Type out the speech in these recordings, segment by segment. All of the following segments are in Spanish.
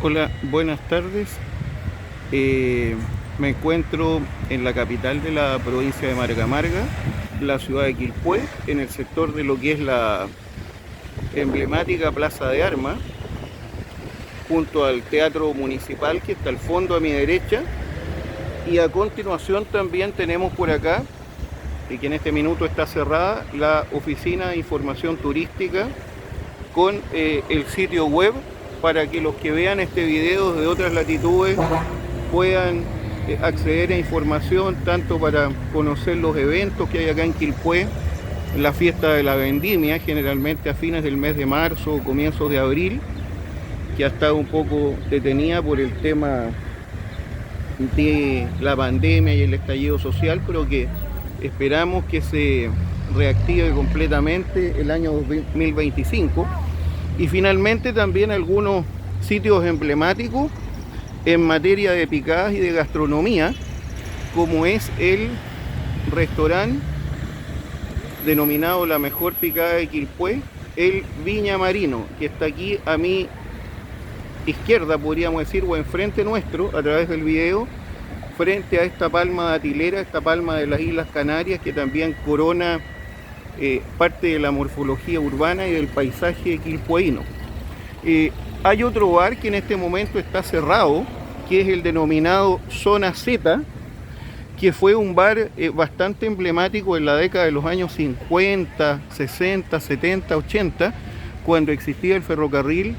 Hola, buenas tardes. Me encuentro en la capital de la provincia de Marga Marga, la ciudad de Quilpué, en el sector de lo que es la emblemática Plaza de Armas, junto al Teatro Municipal que está al fondo a mi derecha. Y a continuación también tenemos por acá, y que en este minuto está cerrada, la Oficina de Información Turística con el sitio web para que los que vean este video de otras latitudes puedan acceder a información, tanto para conocer los eventos que hay acá en Quilpué, la fiesta de la vendimia, generalmente a fines del mes de marzo o comienzos de abril, que ha estado un poco detenida por el tema de la pandemia y el estallido social, pero que esperamos que se reactive completamente el año 2025. Y finalmente también algunos sitios emblemáticos en materia de picadas y de gastronomía, como es el restaurante denominado La Mejor Picada de Quilpué, el Viña Marino, que está aquí a mi izquierda, podríamos decir, o enfrente nuestro, a través del video, frente a esta palma datilera, esta palma de las Islas Canarias, que también corona parte de la morfología urbana y del paisaje quilpueíno. Hay otro bar que en este momento está cerrado, que es el denominado Zona Z, que fue un bar bastante emblemático en la década de los años 50, 60, 70, 80, cuando existía el ferrocarril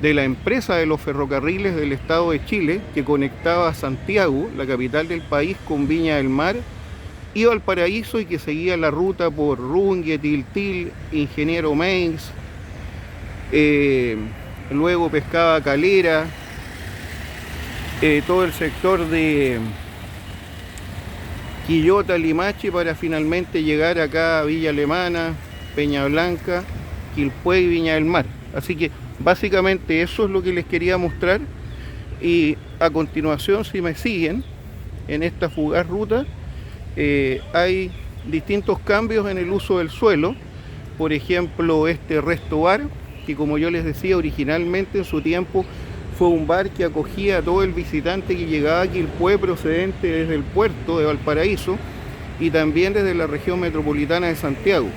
de la empresa de los ferrocarriles del Estado de Chile, que conectaba a Santiago, la capital del país, con Viña del Mar y Valparaíso, y que seguía la ruta por Rungue, Tiltil, Ingeniero Mainz, luego pescaba Calera, todo el sector de Quillota, Limache, para finalmente llegar acá a Villa Alemana, Peña Blanca, Quilpué y Viña del Mar. Así que básicamente eso es lo que les quería mostrar, y a continuación, si me siguen en esta fugaz ruta, hay distintos cambios en el uso del suelo. Por ejemplo, este resto bar, que como yo les decía, originalmente en su tiempo fue un bar que acogía a todo el visitante que llegaba a Quilpué procedente desde el puerto de Valparaíso y también desde la región metropolitana de Santiago.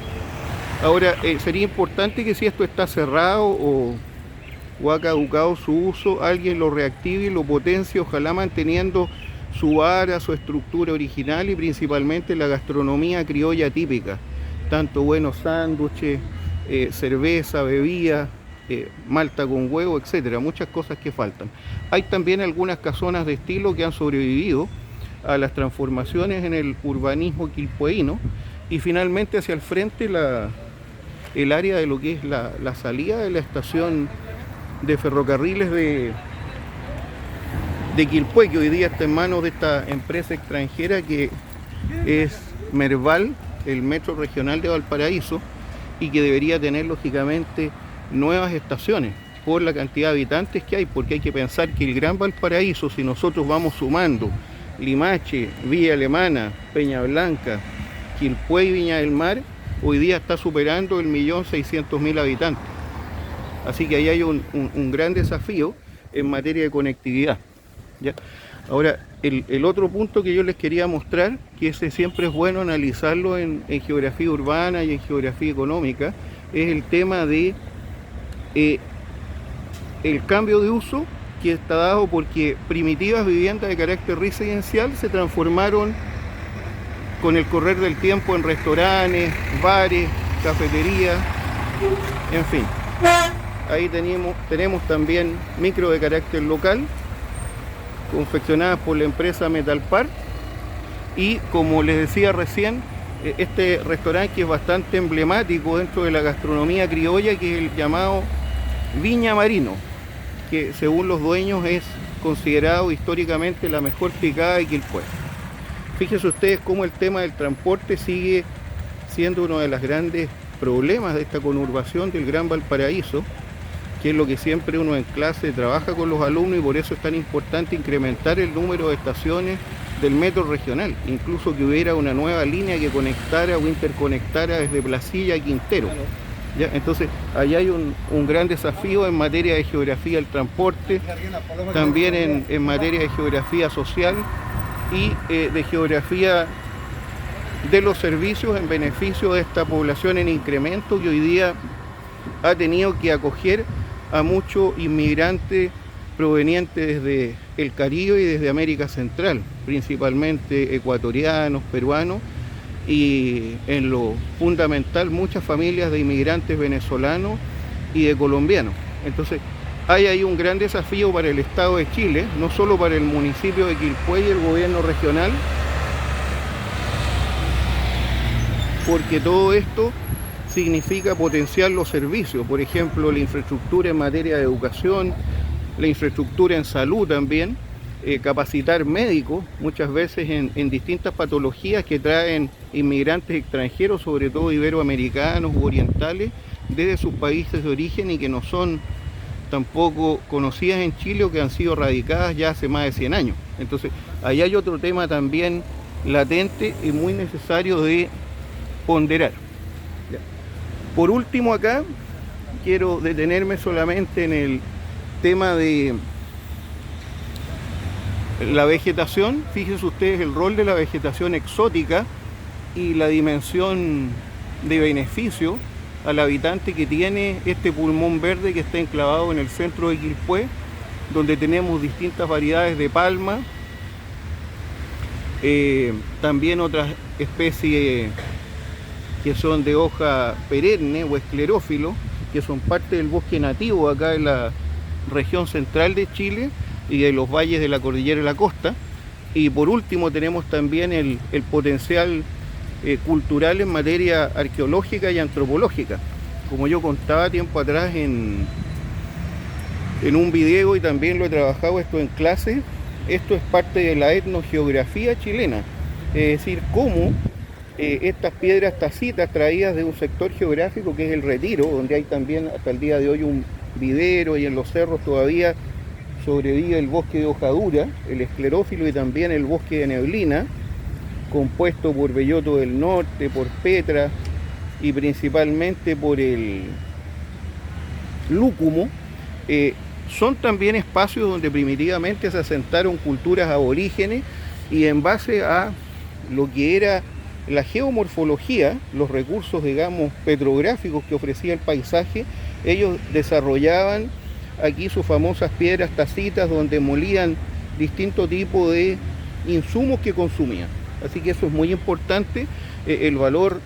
Ahora, sería importante que si esto está cerrado o ha caducado su uso, alguien lo reactive y lo potencie, ojalá manteniendo su vara, su estructura original y principalmente la gastronomía criolla típica, tanto buenos sándwiches, cerveza, bebida, malta con huevo, etcétera, muchas cosas que faltan. Hay también algunas casonas de estilo que han sobrevivido a las transformaciones en el urbanismo quilpueíno, y finalmente hacia el frente el área de lo que es la salida de la estación de ferrocarriles de Quilpué, que hoy día está en manos de esta empresa extranjera que es Merval, el Metro Regional de Valparaíso, y que debería tener lógicamente nuevas estaciones por la cantidad de habitantes que hay, porque hay que pensar que el Gran Valparaíso, si nosotros vamos sumando Limache, Villa Alemana, Peña Blanca, Quilpué y Viña del Mar, hoy día está superando el 1.600.000 habitantes. Así que ahí hay un gran desafío en materia de conectividad, ¿ya? Ahora, el otro punto que yo les quería mostrar, que ese siempre es bueno analizarlo en geografía urbana y en geografía económica, es el tema de el cambio de uso que está dado porque primitivas viviendas de carácter residencial se transformaron con el correr del tiempo en restaurantes, bares, cafeterías, en fin. Ahí tenemos también micro de carácter local, confeccionadas por la empresa Metalpar, y como les decía recién, este restaurante que es bastante emblemático dentro de la gastronomía criolla, que es el llamado Viña Marino, que según los dueños es considerado históricamente la mejor picada de Quilpué. Fíjense ustedes cómo el tema del transporte sigue siendo uno de los grandes problemas de esta conurbación del Gran Valparaíso, que es lo que siempre uno en clase trabaja con los alumnos, y por eso es tan importante incrementar el número de estaciones del metro regional, incluso que hubiera una nueva línea que conectara o interconectara desde Placilla a Quintero. ¿ya? Entonces, ahí hay un gran desafío en materia de geografía del transporte, también en materia de geografía social y de geografía de los servicios en beneficio de esta población en incremento que hoy día ha tenido que acoger a muchos inmigrantes provenientes desde el Caribe y desde América Central, principalmente ecuatorianos, peruanos, y en lo fundamental muchas familias de inmigrantes venezolanos y de colombianos. Entonces hay ahí un gran desafío para el Estado de Chile, no solo para el municipio de Quilpué y el gobierno regional, porque todo esto significa potenciar los servicios, por ejemplo, la infraestructura en materia de educación, la infraestructura en salud también, capacitar médicos, muchas veces en distintas patologías que traen inmigrantes extranjeros, sobre todo iberoamericanos u orientales, desde sus países de origen y que no son tampoco conocidas en Chile o que han sido radicadas ya hace más de 100 años. Entonces, ahí hay otro tema también latente y muy necesario de ponderar. Por último, acá quiero detenerme solamente en el tema de la vegetación. Fíjense ustedes el rol de la vegetación exótica y la dimensión de beneficio al habitante que tiene este pulmón verde que está enclavado en el centro de Quilpué, donde tenemos distintas variedades de palma, también otras especies que son de hoja perenne o esclerófilo, que son parte del bosque nativo acá en la región central de Chile y de los valles de la cordillera de la costa. Y por último tenemos también el potencial cultural en materia arqueológica y antropológica. Como yo contaba tiempo atrás en un video, y también lo he trabajado esto en clase, esto es parte de la etnogeografía chilena, es decir, cómo estas piedras tacitas traídas de un sector geográfico que es el Retiro, donde hay también hasta el día de hoy un vivero, y en los cerros todavía sobrevive el bosque de hoja dura, el esclerófilo, y también el bosque de neblina, compuesto por belloto del norte, por petra y principalmente por el lúcumo. Son también espacios donde primitivamente se asentaron culturas aborígenes, y en base a lo que era la geomorfología, los recursos, digamos, petrográficos que ofrecía el paisaje, ellos desarrollaban aquí sus famosas piedras tacitas, donde molían distintos tipos de insumos que consumían. Así que eso es muy importante. El valor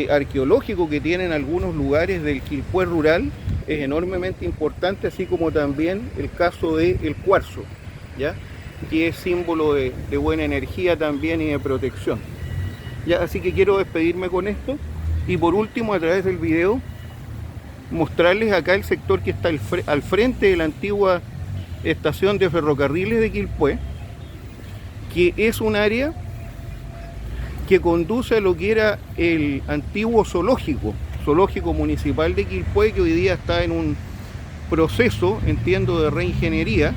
arqueológico que tienen algunos lugares del Quilpué rural es enormemente importante, así como también el caso del cuarzo, ¿ya?, que es símbolo de buena energía también y de protección. Ya, así que quiero despedirme con esto, y por último, a través del video, mostrarles acá el sector que está al frente de la antigua estación de ferrocarriles de Quilpué, que es un área que conduce a lo que era el antiguo zoológico municipal de Quilpué, que hoy día está en un proceso, entiendo, de reingeniería,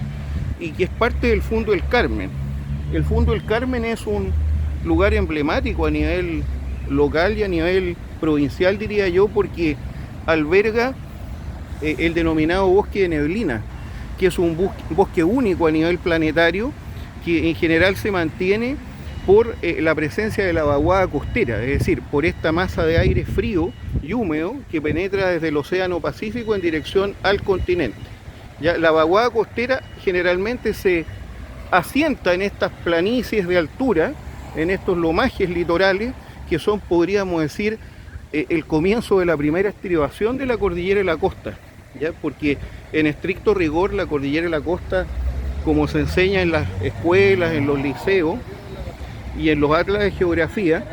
y que es parte del Fundo del Carmen. El Fundo del Carmen es un lugar emblemático a nivel local y a nivel provincial, diría yo, porque alberga el denominado bosque de neblina, que es un bosque único a nivel planetario, que en general se mantiene por la presencia de la vaguada costera, es decir, por esta masa de aire frío y húmedo que penetra desde el Océano Pacífico en dirección al continente. Ya, la vaguada costera generalmente se asienta en estas planicies de altura, en estos lomajes litorales, que son, podríamos decir, el comienzo de la primera estribación de la cordillera de la costa, ¿ya? Porque en estricto rigor la cordillera de la costa, como se enseña en las escuelas, en los liceos y en los atlas de geografía,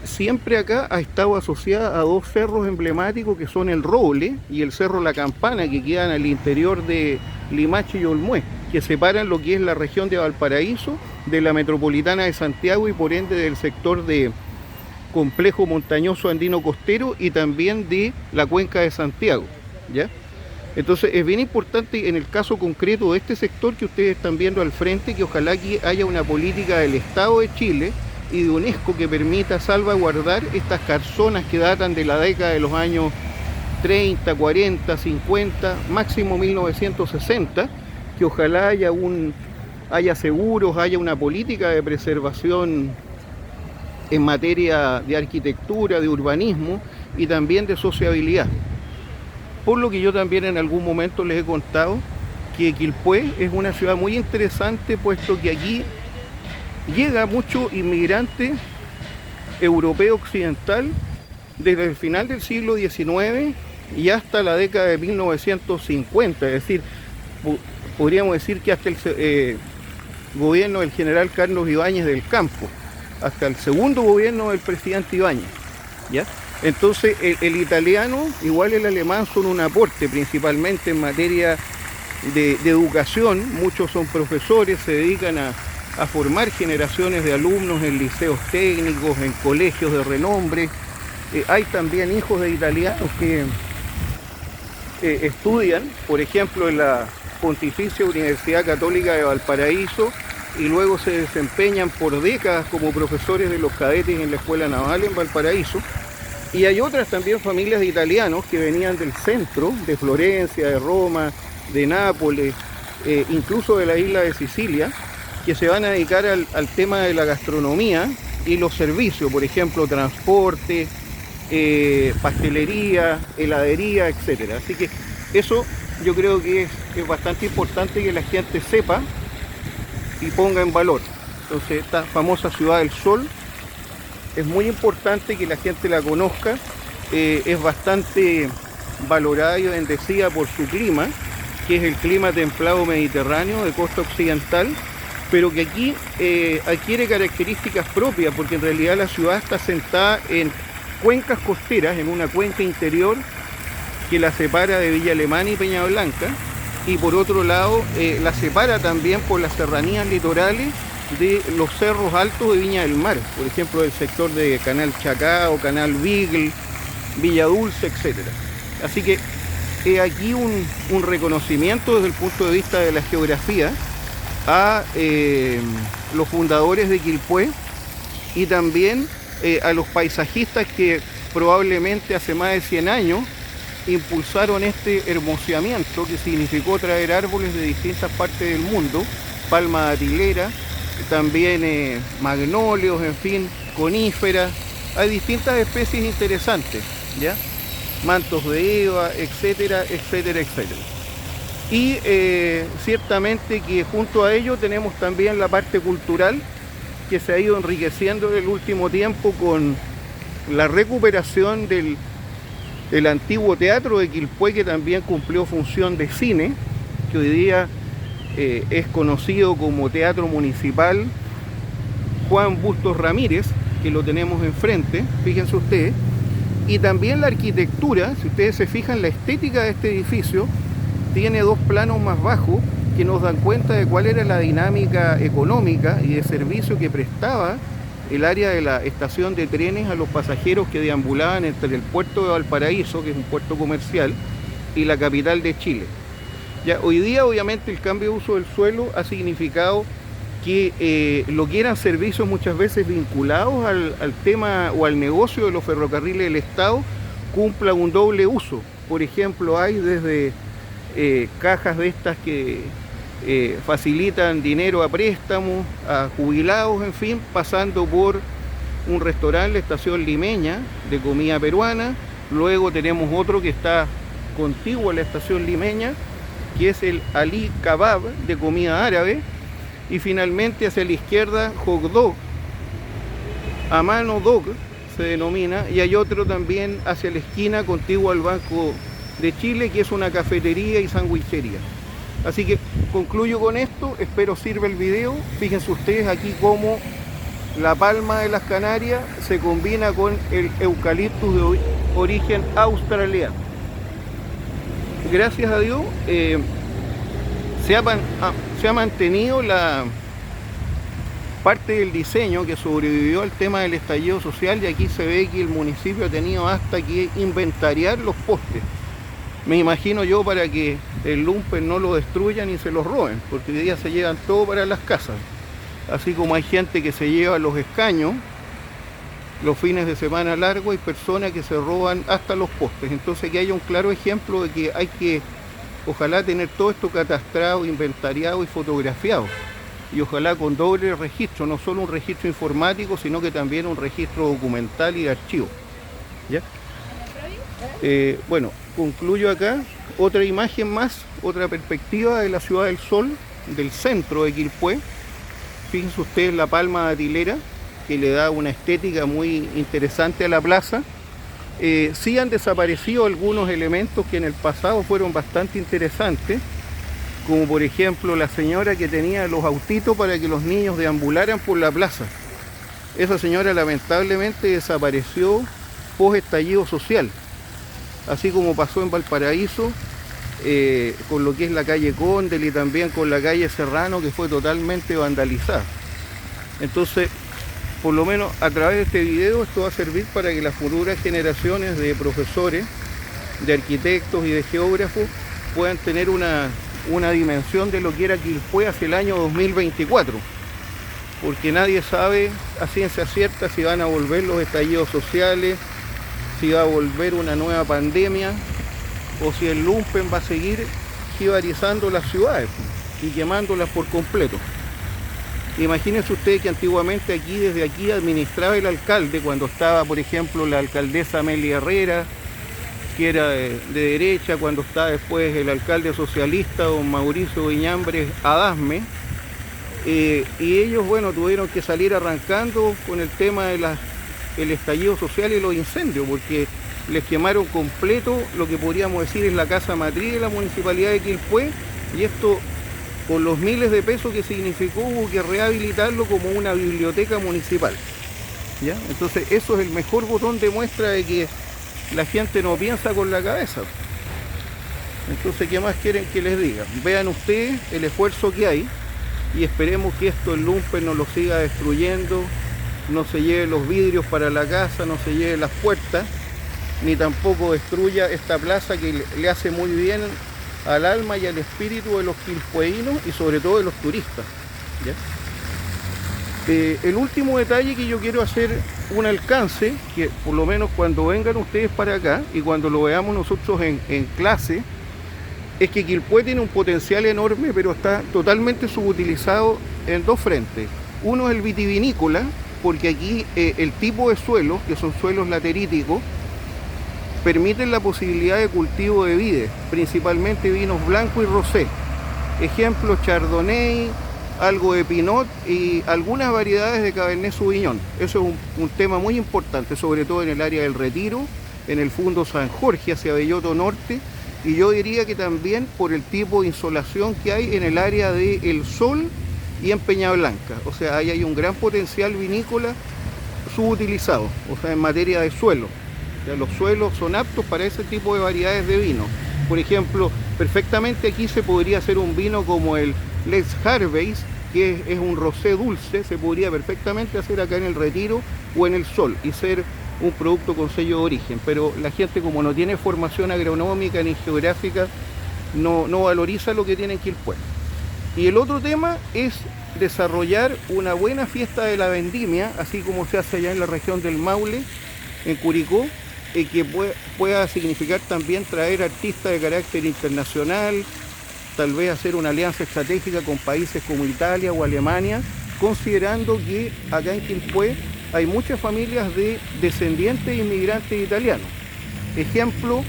siempre acá ha estado asociada a dos cerros emblemáticos, que son el Roble y el Cerro La Campana, que quedan al interior de Limache y Olmué, que separan lo que es la región de Valparaíso de la metropolitana de Santiago, y por ende del sector de complejo montañoso andino costero y también de la cuenca de Santiago, ¿ya? Entonces es bien importante en el caso concreto de este sector que ustedes están viendo al frente, que ojalá que haya una política del Estado de Chile y de UNESCO que permita salvaguardar estas casonas que datan de la década de los años 30, 40, 50, máximo 1960, que ojalá haya seguros, haya una política de preservación en materia de arquitectura, de urbanismo y también de sociabilidad. Por lo que yo también en algún momento les he contado que Quilpué es una ciudad muy interesante, puesto que aquí llega mucho inmigrante europeo occidental desde el final del siglo XIX y hasta la década de 1950, es decir, podríamos decir que hasta el gobierno del general Carlos Ibáñez del Campo, hasta el segundo gobierno del presidente Ibáñez, ¿ya? Entonces el italiano, igual el alemán, son un aporte principalmente en materia de educación. Muchos son profesores, se dedican a formar generaciones de alumnos en liceos técnicos, en colegios de renombre. Hay también hijos de italianos que estudian, por ejemplo, en la Pontificia Universidad Católica de Valparaíso, y luego se desempeñan por décadas como profesores de los cadetes en la Escuela Naval en Valparaíso. Y hay otras también familias de italianos que venían del centro, de Florencia, de Roma, de Nápoles, incluso de la isla de Sicilia, que se van a dedicar al tema de la gastronomía y los servicios, por ejemplo, transporte, pastelería, heladería, etcétera. Así que eso yo creo que es bastante importante que la gente sepa y ponga en valor. Entonces, esta famosa Ciudad del Sol es muy importante que la gente la conozca. Es bastante valorada y bendecida por su clima, que es el clima templado mediterráneo de costa occidental, pero que aquí adquiere características propias, porque en realidad la ciudad está sentada en cuencas costeras, en una cuenca interior que la separa de Villa Alemana y Peña Blanca, y por otro lado la separa también por las serranías litorales de los cerros altos de Viña del Mar, por ejemplo del sector de Canal Chacao, Canal Beagle, Villa Dulce, etcétera. Así que aquí un reconocimiento desde el punto de vista de la geografía a los fundadores de Quilpué y también a los paisajistas que probablemente hace más de 100 años impulsaron este hermoseamiento, que significó traer árboles de distintas partes del mundo, palma datilera, también magnolios, en fin, coníferas. Hay distintas especies interesantes, ¿ya? Mantos de Eva, etcétera, etcétera, etcétera. Y ciertamente que junto a ello tenemos también la parte cultural, que se ha ido enriqueciendo en el último tiempo con la recuperación del antiguo teatro de Quilpué, que también cumplió función de cine, que hoy día es conocido como Teatro Municipal Juan Bustos Ramírez, que lo tenemos enfrente, fíjense ustedes. Y también la arquitectura, si ustedes se fijan, la estética de este edificio tiene dos planos más bajos que nos dan cuenta de cuál era la dinámica económica y de servicio que prestaba el área de la estación de trenes a los pasajeros que deambulaban entre el puerto de Valparaíso, que es un puerto comercial, y la capital de Chile. Ya, hoy día obviamente el cambio de uso del suelo ha significado que lo que eran servicios muchas veces vinculados al tema o al negocio de los ferrocarriles del Estado cumpla un doble uso. Por ejemplo, hay desde cajas de estas que facilitan dinero a préstamos, a jubilados, en fin, pasando por un restaurante, la estación limeña, de comida peruana. Luego tenemos otro que está contiguo a la estación limeña, que es el Ali Kebab, de comida árabe. Y finalmente hacia la izquierda, Hot Dog, a mano dog se denomina, y hay otro también hacia la esquina contiguo al Banco de Chile, que es una cafetería y sandwichería. Así que concluyo con esto, espero sirva el video. Fíjense ustedes aquí cómo la palma de las Canarias se combina con el eucaliptus de origen australiano. Gracias a Dios se ha mantenido la parte del diseño que sobrevivió al tema del estallido social, y aquí se ve que el municipio ha tenido hasta que inventariar los postes. Me imagino yo para que el lumpen no lo destruyan y se los roben, porque hoy día se llevan todo para las casas. así como hay gente que se lleva los escaños los fines de semana largos, hay personas que se roban hasta los postes. Entonces aquí hay un claro ejemplo de que hay que, ojalá, tener todo esto catastrado, inventariado y fotografiado. Y ojalá con doble registro, no solo un registro informático, sino que también un registro documental y de archivo. ¿Ya? Bueno, concluyo acá. Otra imagen más, otra perspectiva de la Ciudad del Sol, del centro de Quilpué. Fíjense ustedes la palma de Atilera, que le da una estética muy interesante a la plaza. Sí han desaparecido algunos elementos que en el pasado fueron bastante interesantes, como por ejemplo la señora que tenía los autitos para que los niños deambularan por la plaza. Esa señora lamentablemente desapareció post estallido social, así como pasó en Valparaíso, con lo que es la calle Condel y también con la calle Serrano, que fue totalmente vandalizada. Entonces, por lo menos a través de este video, esto va a servir para que las futuras generaciones de profesores, de arquitectos y de geógrafos puedan tener una dimensión de lo que era Quilpué hacia el año 2024, porque nadie sabe a ciencia cierta si van a volver los estallidos sociales, si va a volver una nueva pandemia, o si el lumpen va a seguir jibarizando las ciudades y quemándolas por completo. Imagínense ustedes que antiguamente desde aquí administraba el alcalde, cuando estaba, por ejemplo, la alcaldesa Amelia Herrera, que era de derecha, cuando estaba después el alcalde socialista, don Mauricio Viñambres Adasme, y ellos, bueno, tuvieron que salir arrancando con el tema de el estallido social y los incendios, porque les quemaron completo lo que podríamos decir es la casa matriz de la municipalidad de Quilpué, y esto, con los miles de pesos que significó, hubo que rehabilitarlo como una biblioteca municipal. ¿Ya? Entonces eso es el mejor botón de muestra de que la gente no piensa con la cabeza. Entonces, ¿qué más quieren que les diga? Vean ustedes el esfuerzo que hay y esperemos que esto, el lumpen, no lo siga destruyendo, no se lleve los vidrios para la casa, no se lleve las puertas, ni tampoco destruya esta plaza que le hace muy bien al alma y al espíritu de los quilpueínos y sobre todo de los turistas. ¿Ya? El último detalle que yo quiero hacer un alcance, que por lo menos cuando vengan ustedes para acá y cuando lo veamos nosotros en clase, es que Quilpué tiene un potencial enorme, pero está totalmente subutilizado en dos frentes. Uno es el vitivinícola, porque aquí el tipo de suelos, que son suelos lateríticos, permiten la posibilidad de cultivo de vides, principalmente vinos blancos y rosé. Ejemplo, Chardonnay, algo de Pinot y algunas variedades de Cabernet Sauvignon. Eso es un tema muy importante, sobre todo en el área del Retiro, en el Fundo San Jorge, hacia Belloto Norte, y yo diría que también por el tipo de insolación que hay en el área de El Sol y en Peña Blanca. O sea, ahí hay un gran potencial vinícola subutilizado, o sea, en materia de suelo. O sea, los suelos son aptos para ese tipo de variedades de vino. Por ejemplo, perfectamente aquí se podría hacer un vino como el Les Harveys, que es un rosé dulce, se podría perfectamente hacer acá en el Retiro o en el Sol y ser un producto con sello de origen, pero la gente, como no tiene formación agronómica ni geográfica, no valoriza lo que tiene en Quilpué. Y el otro tema es desarrollar una buena fiesta de la vendimia, así como se hace allá en la región del Maule, en Curicó, que pueda significar también traer artistas de carácter internacional, tal vez hacer una alianza estratégica con países como Italia o Alemania, considerando que acá en Quilpué hay muchas familias de descendientes de inmigrantes italianos. Ejemplo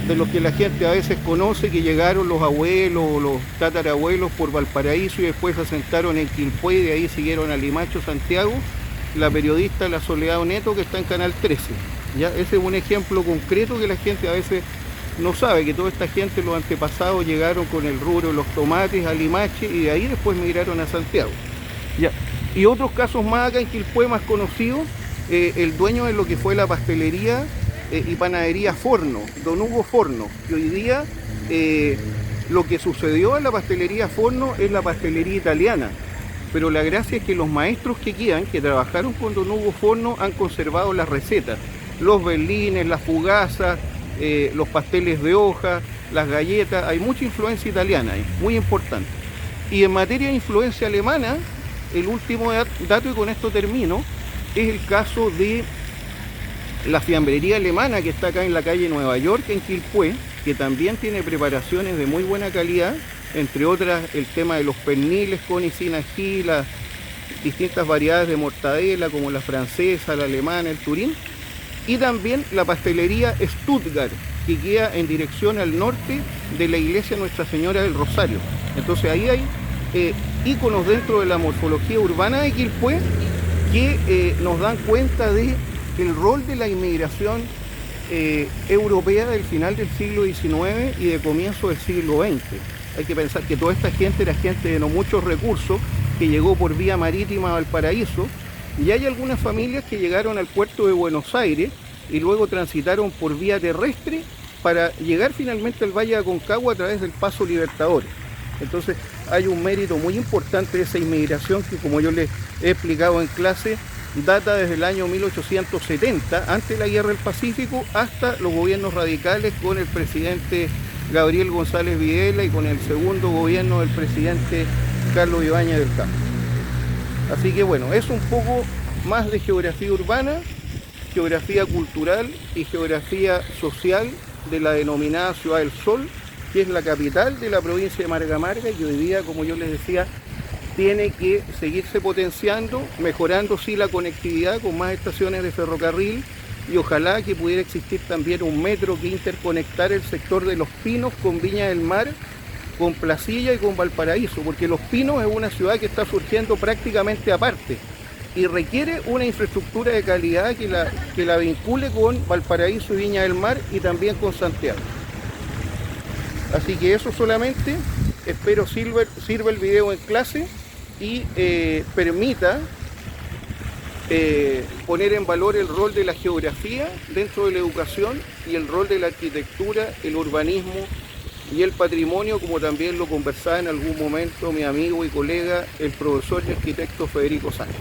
de los que la gente a veces conoce, que llegaron los abuelos o los tatarabuelos por Valparaíso y después se asentaron en Quilpué y de ahí siguieron a Limacho, Santiago, la periodista La Soledad Neto, que está en Canal 13. ¿Ya? Ese es un ejemplo concreto que la gente a veces no sabe, que toda esta gente, los antepasados, llegaron con el rubro de los tomates a Limache y de ahí después migraron a Santiago. ¿Ya? Y otros casos más acá en Quilpué más conocidos, el dueño de lo que fue la pastelería y panadería Forno, don Hugo Forno, que hoy día lo que sucedió en la pastelería Forno es la pastelería italiana, pero la gracia es que los maestros que quedan, que trabajaron con don Hugo Forno, han conservado las recetas, los berlines, las fugazas, los pasteles de hoja, las galletas, hay mucha influencia italiana ahí, muy importante. Y en materia de influencia alemana, el último dato, y con esto termino, es el caso de la fiambrería alemana que está acá en la calle Nueva York, en Quilpué, que también tiene preparaciones de muy buena calidad, entre otras el tema de los perniles con y sin ají, las distintas variedades de mortadela como la francesa, la alemana, el turín, y también la pastelería Stuttgart, que queda en dirección al norte de la iglesia Nuestra Señora del Rosario. Entonces ahí hay íconos dentro de la morfología urbana de Quilpué que nos dan cuenta de el rol de la inmigración europea del final del siglo XIX y de comienzo del siglo XX. Hay que pensar que toda esta gente era gente de no muchos recursos, que llegó por vía marítima a Valparaíso, y hay algunas familias que llegaron al puerto de Buenos Aires y luego transitaron por vía terrestre para llegar finalmente al Valle de Aconcagua a través del Paso Libertadores. Entonces hay un mérito muy importante de esa inmigración que, como yo les he explicado en clase, data desde el año 1870, antes de la Guerra del Pacífico, hasta los gobiernos radicales con el presidente Gabriel González Videla y con el segundo gobierno del presidente Carlos Ibáñez del Campo. Así que bueno, es un poco más de geografía urbana, geografía cultural y geografía social de la denominada Ciudad del Sol, que es la capital de la provincia de Marga Marga, y que hoy día, como yo les decía, tiene que seguirse potenciando, mejorando sí la conectividad con más estaciones de ferrocarril, y ojalá que pudiera existir también un metro que interconectara el sector de Los Pinos con Viña del Mar, con Placilla y con Valparaíso, porque Los Pinos es una ciudad que está surgiendo prácticamente aparte y requiere una infraestructura de calidad que la vincule con Valparaíso y Viña del Mar y también con Santiago. Así que eso solamente, espero sirva el video en clase y permita poner en valor el rol de la geografía dentro de la educación y el rol de la arquitectura, el urbanismo y el patrimonio, como también lo conversaba en algún momento mi amigo y colega, el profesor y arquitecto Federico Sánchez.